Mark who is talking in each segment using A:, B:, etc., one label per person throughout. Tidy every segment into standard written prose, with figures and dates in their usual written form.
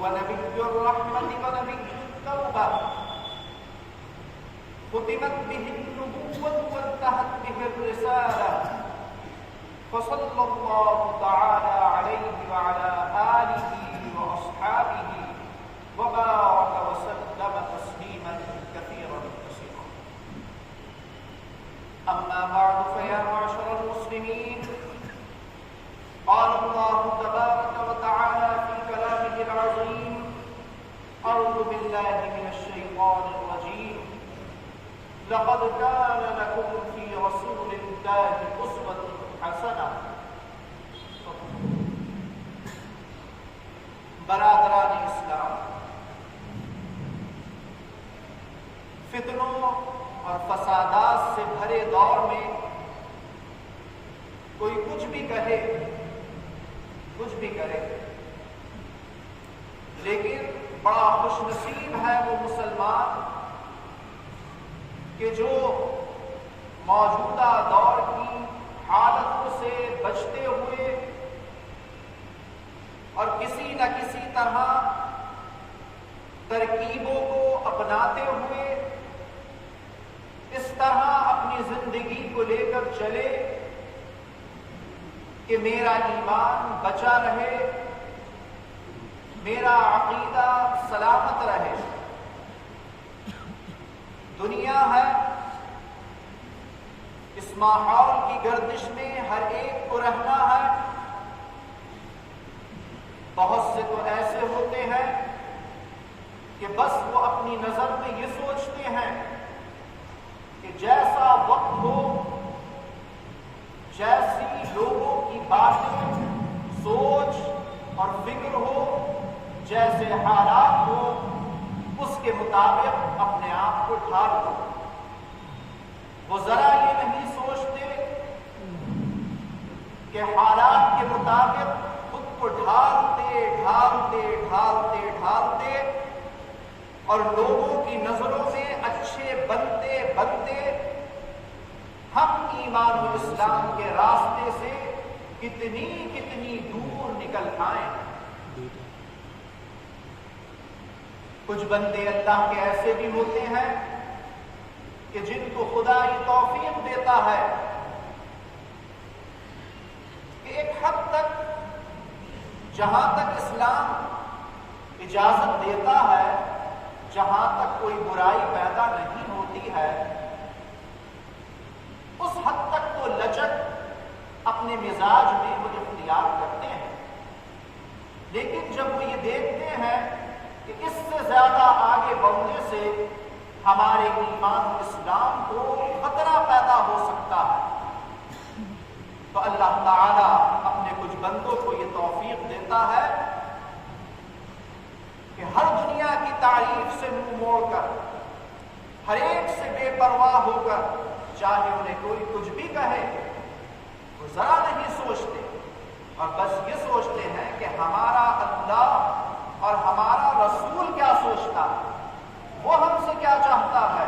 A: ونبي الرحمة ونبي التوبة ختمت به النبوة وانتهت به الرسالة فصلى الله تعالى عليه وعلى آله وأصحابه وبارك وسلم تسليما كثيرا كثيرا. أما بعد فيا معشر المسلمين، قال الله تبارك وتعالى في كلامه العظيم: أعوذ بالله من الشيطان الرجيم، لقد كان لكم في رسول الله أسوة حسنة. برادران اسلام، فتنوں اور فسادات سے بھرے دور میں کوئی کچھ بھی کہے، کچھ بھی کرے، لیکن بڑا خوش نصیب ہے وہ مسلمان کہ جو موجودہ دور کی حالتوں سے بچتے ہوئے اور کسی نہ کسی طرح ترکیبوں کو اپناتے ہوئے اس طرح اپنی زندگی کو لے کر چلے کہ میرا ایمان بچا رہے، میرا عقیدہ سلامت رہے۔ دنیا ہے، اس ماحول کی گردش میں ہر ایک کو رہنا ہے۔ بہت سے تو ایسے ہوتے ہیں کہ بس وہ اپنی نظر میں یہ سوچتے ہیں کہ جیسا وقت ہو، جیسی لوگوں کی باتیں، سوچ اور فکر ہو، جیسے حالات ہو، اس کے مطابق اپنے آپ کو ڈھال دو۔ وہ ذرا یہ نہیں سوچتے کہ حالات کے مطابق خود کو ڈھالتے ڈھالتے ڈھالتے ڈھالتے اور لوگوں کی نظروں میں اچھے بنتے بنتے ہم ایمان و اسلام کے راستے سے کتنی کتنی دور نکل آئیں۔ کچھ بندے اللہ کے ایسے بھی ہوتے ہیں کہ جن کو خدا یہ توفیق دیتا ہے کہ ایک حد تک، جہاں تک اسلام اجازت دیتا ہے، جہاں تک کوئی برائی پیدا نہیں ہوتی ہے، اس حد تک تو لچک اپنے مزاج میں وہ اختیار کرتے ہیں، لیکن جب وہ یہ دیکھتے ہیں کہ اس سے زیادہ آگے بڑھنے سے ہمارے ایمان و اسلام کو خطرہ پیدا ہو سکتا ہے، تو اللہ تعالیٰ اپنے کچھ بندوں کو یہ توفیق دیتا ہے کہ ہر دنیا کی تعریف سے منہ موڑ کر، ہر ایک سے بے پرواہ ہو کر، چاہے انہیں کوئی کچھ بھی کہے، وہ ذرا نہیں سوچتے اور بس یہ سوچتے ہیں کہ ہمارا اللہ اور ہمارا رسول کیا سوچتا ہے، وہ ہم سے کیا چاہتا ہے،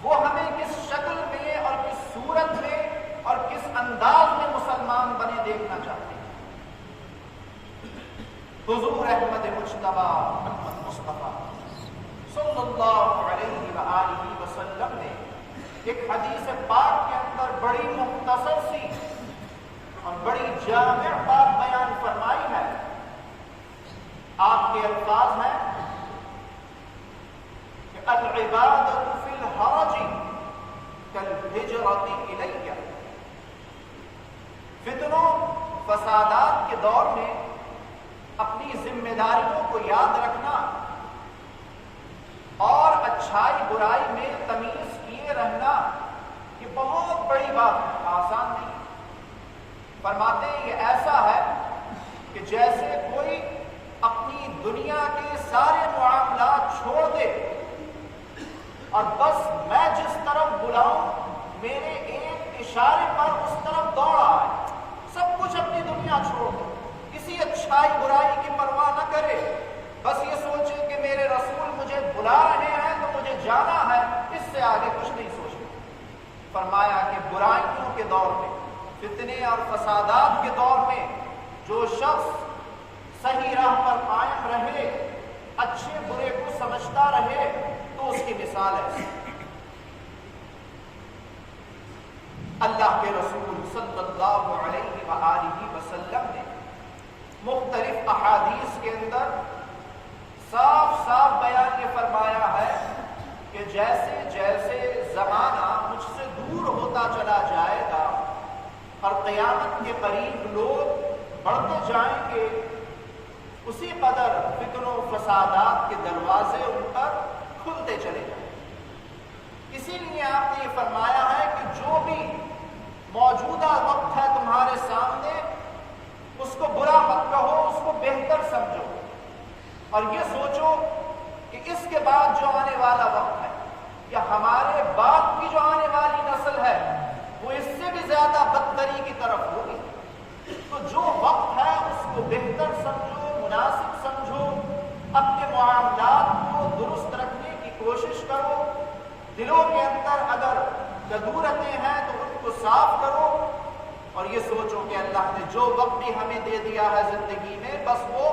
A: وہ ہمیں کس شکل میں اور کس صورت میں اور کس انداز میں مسلمان بنے دیکھنا چاہتے ہیں۔ حضور احمد مجتبی محمد مصطفیٰ صلی اللہ علیہ وآلہ وسلم نے ایک حدیث پاک کے اندر بڑی مختصر سی اور بڑی جامع بات بیان فرمائی ہے۔ آپ کے الفاظ ہیں کہ العبادۃ فی الحرج کالہجرۃ الی۔ فتنوں فسادات کے دور میں اپنی ذمہ داریوں کو یاد رکھنا اور اچھائی برائی میں تمیز کیے رہنا یہ بہت بڑی بات ہے، آسان نہیں۔ فرماتے ہیں یہ ایسا ہے کہ جیسے کوئی اپنی دنیا کے سارے معاملات چھوڑ دے اور بس میں جس طرف بلاؤں میرے ایک اشارے پر اس طرف دوڑ آئے، سب کچھ اپنی دنیا چھوڑ دے، کسی اچھائی برائی کی پرواہ نہ کرے، بس یہ سوچے کہ میرے رسول مجھے بلا رہے ہیں تو مجھے جانا ہے، اس سے آگے کچھ نہیں سوچنا۔ فرمایا کہ برائیوں کے دور میں، فتنے اور فسادات کے دور میں جو شخص صحیح راہ پر قائم رہے، مثال ایسی اللہ کے رسول صلی اللہ علیہ وآلہ وسلم نے مختلف احادیث کے اندر صاف صاف بیان یہ فرمایا ہے کہ جیسے جیسے زمانہ مجھ سے دور ہوتا چلا جائے گا اور قیامت کے قریب لوگ بڑھتے جائیں گے، اسی قدر فتن و فسادات کے دروازے ان پر کھلتے چلے جائیں گے۔ اسی لیے آپ نے یہ فرمایا ہے کہ جو بھی موجودہ وقت ہے تمہارے سامنے اس کو برا مت کہو، اس کو بہتر سمجھو اور یہ سوچو کہ اس کے بعد جو آنے والا وقت ہے یا ہمارے بعد کی جو آنے والی نسل ہے وہ اس سے بھی زیادہ بدتری کی طرف ہوگی۔ تو جو وقت ہے اس کو بہتر سمجھو، مناسب سمجھو، اپنے معاملات کو درست رکھنے کی کوشش کرو، دلوں کے اندر اگر کدورتیں ہیں تو ان کو صاف کرو اور یہ سوچو کہ اللہ نے جو وقت بھی ہمیں دے دیا ہے زندگی میں بس وہ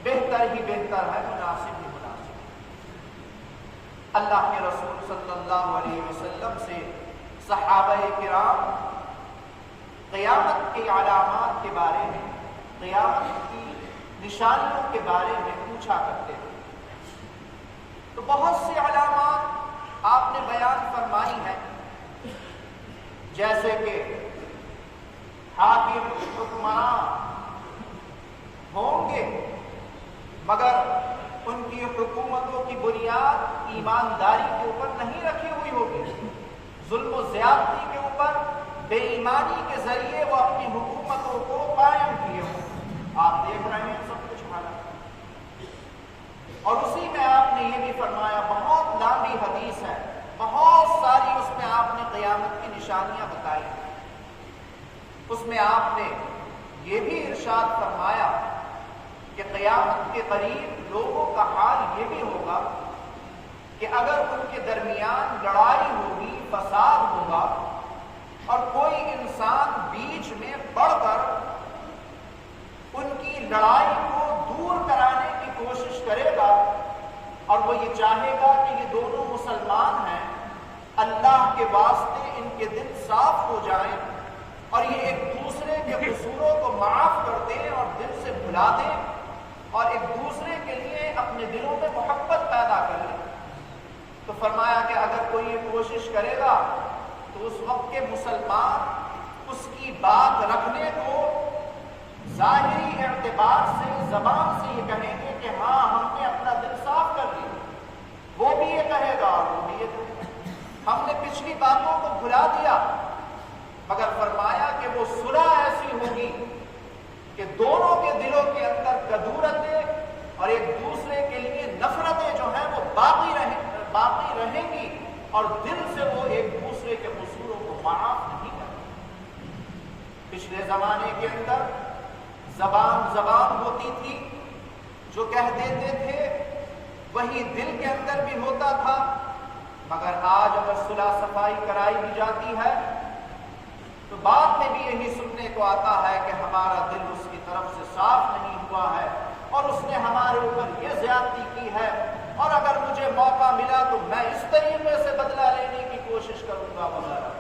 A: بہتر ہی بہتر ہے، مناسب ہی مناسب۔ اللہ کے رسول صلی اللہ علیہ وسلم سے صحابہ کرام قیامت کی علامات کے بارے میں، قیامت کی نشانیوں کے بارے میں پوچھا کرتے تھے، تو بہت سی علامات آپ نے بیان فرمائی ہیں، جیسے کہ حاکم حکمران ہوں گے مگر ان کی حکومتوں کی بنیاد ایمانداری کے اوپر نہیں رکھی ہوئی ہوگی، ظلم و زیادتی کے اوپر، بے ایمانی کے ذریعے وہ اپنی حکومتوں کو قائم کیے ہوں۔ آپ دیکھ رہے ہیں سب کچھ حالات، اور اسی میں آپ نے یہ بھی فرمایا، بہت لمبی حدیث ہے، بہت ساری اس میں آپ نے قیامت کی نشانیاں بتائی، اس میں آپ نے یہ بھی ارشاد فرمایا کہ قیامت کے قریب لوگوں کا حال یہ بھی ہوگا کہ اگر ان کے درمیان لڑائی ہوگی، فساد ہوگا اور کوئی انسان بیچ میں بڑھ کر ان کی لڑائی کو دور کرانے کی کوشش کرے گا اور وہ یہ چاہے گا کہ یہ دونوں مسلمان ہیں، اللہ کے واسطے ان کے دل صاف ہو جائیں اور یہ ایک دوسرے کے قصوروں کو معاف کر دیں اور دل سے بھلا دیں اور ایک دوسرے کے لیے اپنے دلوں میں محبت پیدا کر لیں، تو فرمایا کہ اگر کوئی یہ کوشش کرے گا تو اس وقت کے مسلمان اس کی بات رکھنے کو ظاہری اعتبار سے زبان سے یہ کہیں گے کہ ہاں ہم نے اپنا دل صاف کر لیا، وہ بھی یہ کہے گا اور وہ بھی یہ کہے گا، ہم نے پچھلی باتوں کو بھلا دیا، مگر فرمایا کہ وہ صلح ایسی ہوگی کہ دونوں کے دلوں کے اندر کدورتیں اور ایک دوسرے کے لیے نفرتیں جو ہیں وہ باقی رہیں گی اور دل سے وہ ایک دوسرے کے قصوروں کو معاف نہیں کریں۔ پچھلے زمانے کے اندر زبان ہوتی تھی، جو کہہ دیتے تھے وہی دل کے اندر بھی ہوتا تھا، مگر آج اگر صلح صفائی کرائی بھی جاتی ہے تو بعد میں بھی یہی سننے کو آتا ہے کہ ہمارا دل اس کی طرف سے صاف نہیں ہوا ہے اور اس نے ہمارے اوپر یہ زیادتی کی ہے اور اگر مجھے موقع ملا تو میں اس طریقے سے بدلہ لینے کی کوشش کروں گا وغیرہ۔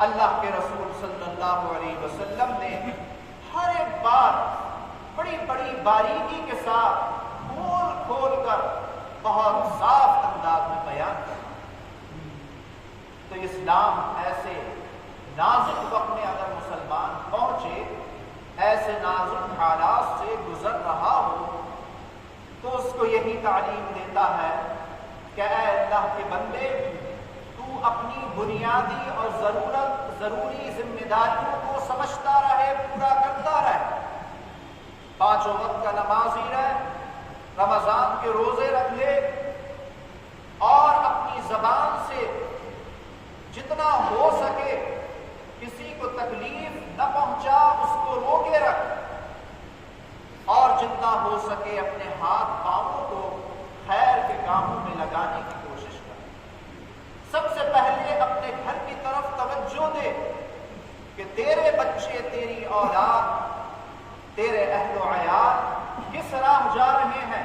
A: اللہ کے رسول صلی اللہ علیہ وسلم نے ہر ایک بات بڑی بڑی باریکی کے ساتھ کھول کر بہت صاف انداز میں بیان کیا۔ تو اسلام ایسے نازک وقت میں اگر مسلمان پہنچے، ایسے نازک حالات سے گزر رہا ہو، تو اس کو یہی تعلیم دیتا ہے کہ اے اللہ کے بندے، تو اپنی بنیادی اور ضروری ذمہ داریوں کو سمجھتا رہے، پورا کرتا رہے، 5 وقت کا نمازی رہے، رمضان کے روزے رکھ لے اور اپنی زبان سے جتنا ہو سکے کسی کو تکلیف نہ پہنچا، اس کو روکے رکھ اور جتنا ہو سکے اپنے ہاتھ پاؤں کو خیر کے کاموں میں لگانے کی کوشش کر۔ سب سے پہلے اپنے گھر کی طرف توجہ دے کہ تیرے بچے، تیری اولاد، تیرے اہل و عیال کس راہ جا رہے ہیں۔